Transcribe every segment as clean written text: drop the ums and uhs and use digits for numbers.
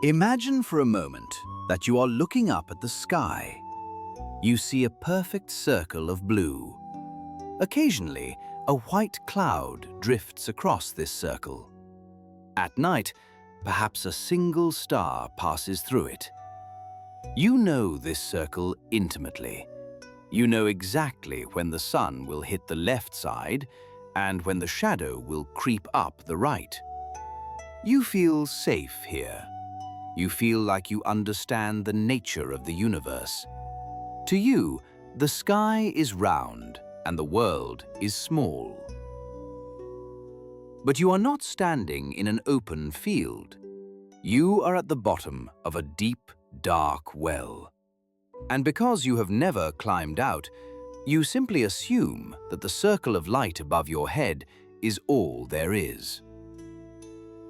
Imagine for a moment that you are looking up at the sky. You see a perfect circle of blue. Occasionally, a white cloud drifts across this circle. At night, perhaps a single star passes through it. You know this circle intimately. You know exactly when the sun will hit the left side and when the shadow will creep up the right. You feel safe here. You feel like you understand the nature of the universe. To you, the sky is round and the world is small. But you are not standing in an open field. You are at the bottom of a deep, dark well. And because you have never climbed out, you simply assume that the circle of light above your head is all there is.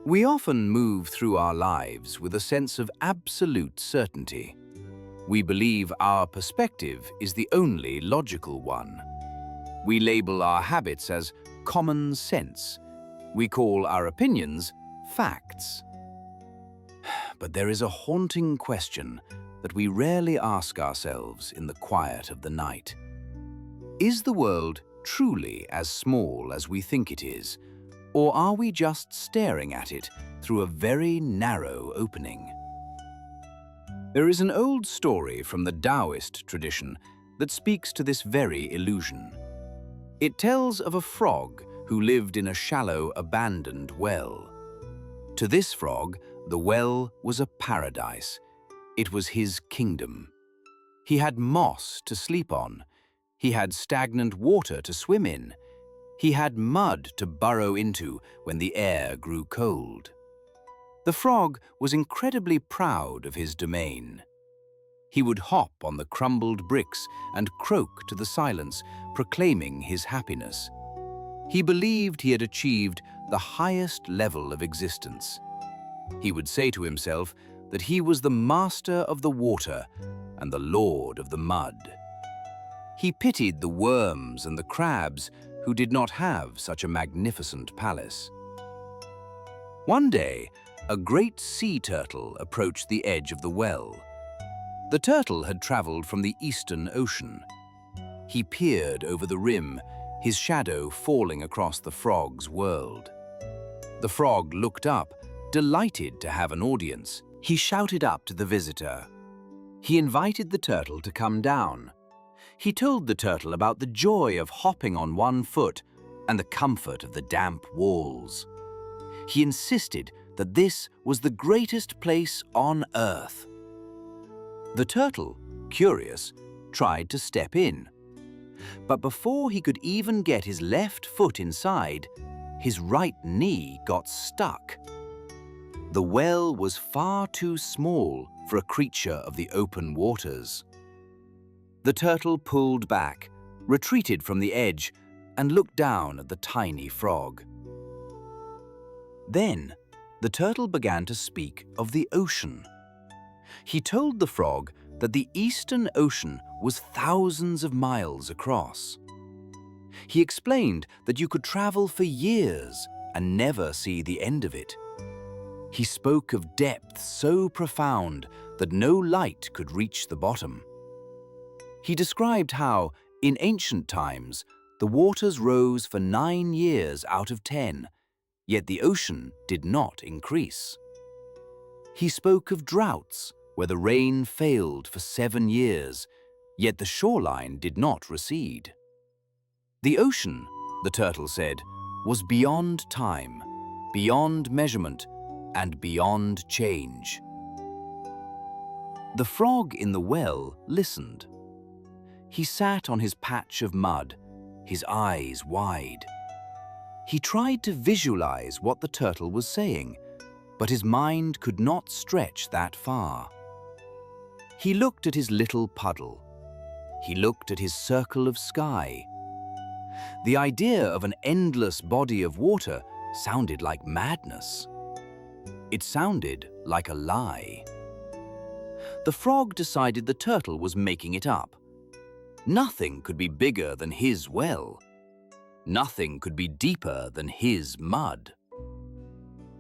We often move through our lives with a sense of absolute certainty. We believe our perspective is the only logical one. We label our habits as common sense. We call our opinions facts. But there is a haunting question that we rarely ask ourselves in the quiet of the night. Is the world truly as small as we think it is? Or are we just staring at it through a very narrow opening? There is an old story from the Daoist tradition that speaks to this very illusion. It tells of a frog who lived in a shallow, abandoned well. To this frog, the well was a paradise. It was his kingdom. He had moss to sleep on. He had stagnant water to swim in. He had mud to burrow into when the air grew cold. The frog was incredibly proud of his domain. He would hop on the crumbled bricks and croak to the silence, proclaiming his happiness. He believed he had achieved the highest level of existence. He would say to himself that he was the master of the water and the lord of the mud. He pitied the worms and the crabs who did not have such a magnificent palace. One day, a great sea turtle approached the edge of the well. The turtle had traveled from the Eastern Ocean. He peered over the rim, his shadow falling across the frog's world. The frog looked up, delighted to have an audience. He shouted up to the visitor. He invited the turtle to come down. He told the turtle about the joy of hopping on one foot and the comfort of the damp walls. He insisted that this was the greatest place on earth. The turtle, curious, tried to step in. But before he could even get his left foot inside, his right knee got stuck. The well was far too small for a creature of the open waters. The turtle pulled back, retreated from the edge, and looked down at the tiny frog. Then, the turtle began to speak of the ocean. He told the frog that the Eastern Ocean was thousands of miles across. He explained that you could travel for years and never see the end of it. He spoke of depths so profound that no light could reach the bottom. He described how, in ancient times, the waters rose for 9 years out of 10, yet the ocean did not increase. He spoke of droughts, where the rain failed for 7 years, yet the shoreline did not recede. The ocean, the turtle said, was beyond time, beyond measurement, and beyond change. The frog in the well listened. He sat on his patch of mud, his eyes wide. He tried to visualize what the turtle was saying, but his mind could not stretch that far. He looked at his little puddle. He looked at his circle of sky. The idea of an endless body of water sounded like madness. It sounded like a lie. The frog decided the turtle was making it up. Nothing could be bigger than his well. Nothing could be deeper than his mud.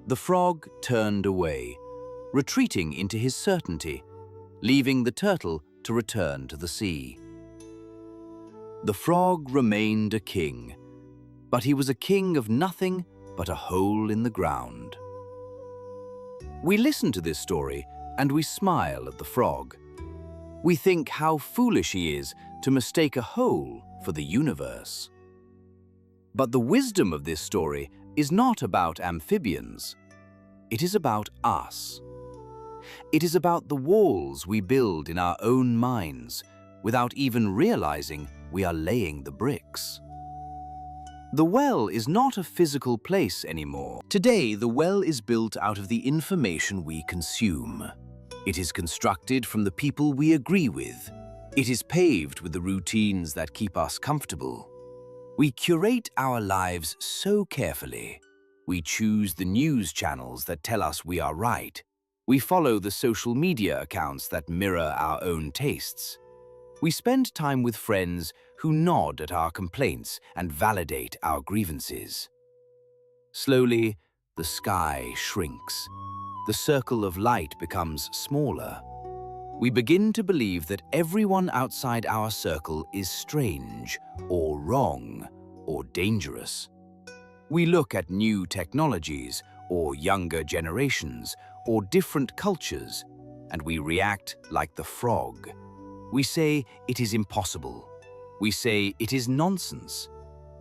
The frog turned away, retreating into his certainty, leaving the turtle to return to the sea. The frog remained a king, but he was a king of nothing but a hole in the ground. We listen to this story and we smile at the frog. We think how foolish he is to mistake a hole for the universe. But the wisdom of this story is not about amphibians. It is about us. It is about the walls we build in our own minds without even realizing we are laying the bricks. The well is not a physical place anymore. Today, the well is built out of the information we consume. It is constructed from the people we agree with. It is paved with the routines that keep us comfortable. We curate our lives so carefully. We choose the news channels that tell us we are right. We follow the social media accounts that mirror our own tastes. We spend time with friends who nod at our complaints and validate our grievances. Slowly, the sky shrinks. The circle of light becomes smaller. We begin to believe that everyone outside our circle is strange, or wrong, or dangerous. We look at new technologies, or younger generations, or different cultures, and we react like the frog. We say it is impossible. We say it is nonsense.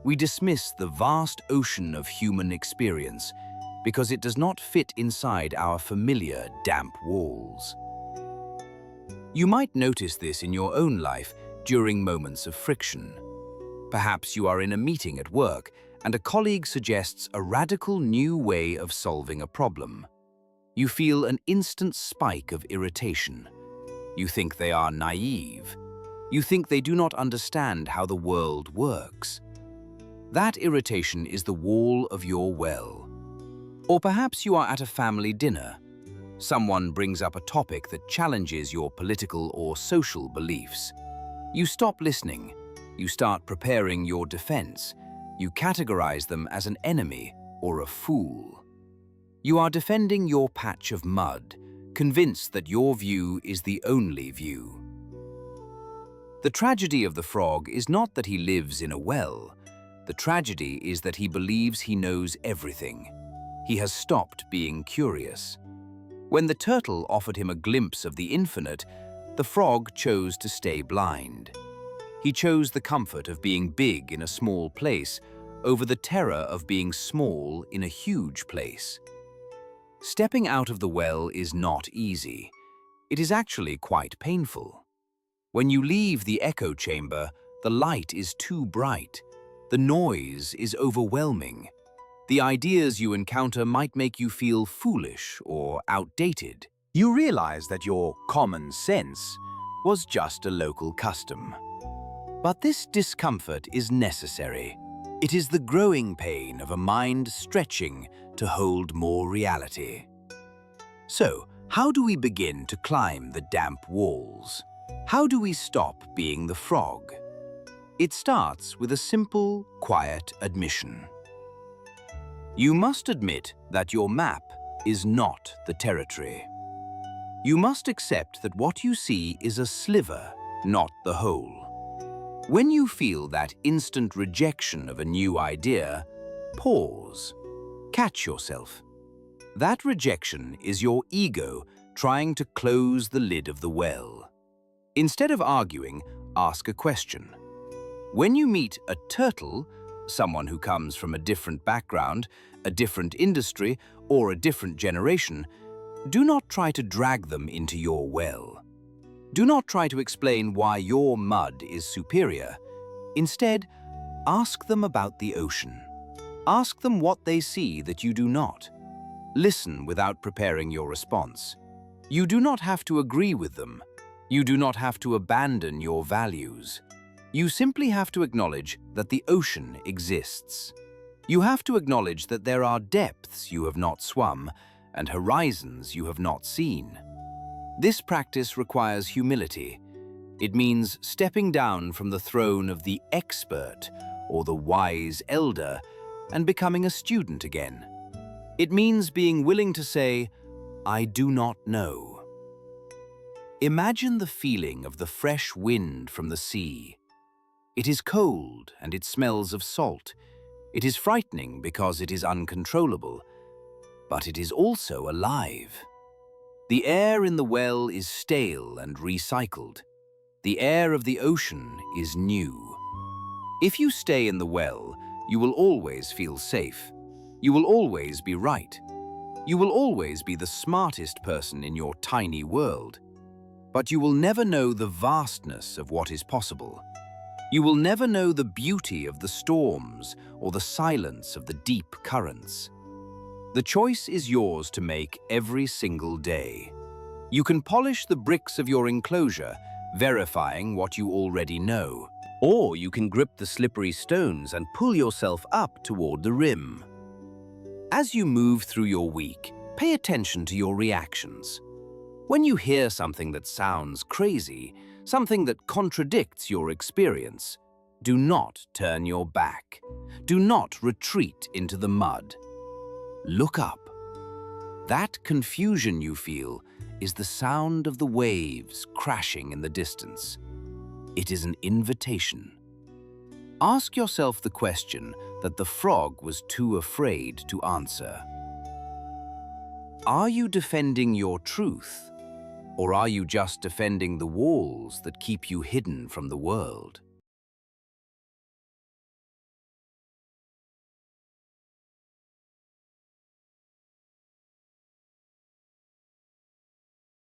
We dismiss the vast ocean of human experience because it does not fit inside our familiar damp walls. You might notice this in your own life during moments of friction. Perhaps you are in a meeting at work and a colleague suggests a radical new way of solving a problem. You feel an instant spike of irritation. You think they are naive. You think they do not understand how the world works. That irritation is the wall of your well. Or perhaps you are at a family dinner. Someone brings up a topic that challenges your political or social beliefs. You stop listening. You start preparing your defense. You categorize them as an enemy or a fool. You are defending your patch of mud, convinced that your view is the only view. The tragedy of the frog is not that he lives in a well. The tragedy is that he believes he knows everything. He has stopped being curious. When the turtle offered him a glimpse of the infinite, the frog chose to stay blind. He chose the comfort of being big in a small place over the terror of being small in a huge place. Stepping out of the well is not easy. It is actually quite painful. When you leave the echo chamber, the light is too bright. The noise is overwhelming. The ideas you encounter might make you feel foolish or outdated. You realize that your common sense was just a local custom. But this discomfort is necessary. It is the growing pain of a mind stretching to hold more reality. So, how do we begin to climb the damp walls? How do we stop being the frog? It starts with a simple, quiet admission. You must admit that your map is not the territory. You must accept that what you see is a sliver, not the whole. When you feel that instant rejection of a new idea, pause. Catch yourself. That rejection is your ego trying to close the lid of the well. Instead of arguing, ask a question. When you meet a turtle, someone who comes from a different background, a different industry, or a different generation, do not try to drag them into your well. Do not try to explain why your mud is superior. Instead, ask them about the ocean. Ask them what they see that you do not. Listen without preparing your response. You do not have to agree with them. You do not have to abandon your values. You simply have to acknowledge that the ocean exists. You have to acknowledge that there are depths you have not swum and horizons you have not seen. This practice requires humility. It means stepping down from the throne of the expert or the wise elder and becoming a student again. It means being willing to say, I do not know. Imagine the feeling of the fresh wind from the sea. It is cold and it smells of salt. It is frightening because it is uncontrollable, but it is also alive. The air in the well is stale and recycled. The air of the ocean is new. If you stay in the well, you will always feel safe. You will always be right. You will always be the smartest person in your tiny world. But you will never know the vastness of what is possible. You will never know the beauty of the storms or the silence of the deep currents. The choice is yours to make every single day. You can polish the bricks of your enclosure, verifying what you already know. Or you can grip the slippery stones and pull yourself up toward the rim. As you move through your week, pay attention to your reactions. When you hear something that sounds crazy, something that contradicts your experience, do not turn your back. Do not retreat into the mud. Look up. That confusion you feel is the sound of the waves crashing in the distance. It is an invitation. Ask yourself the question that the frog was too afraid to answer. Are you defending your truth, or are you just defending the walls that keep you hidden from the world?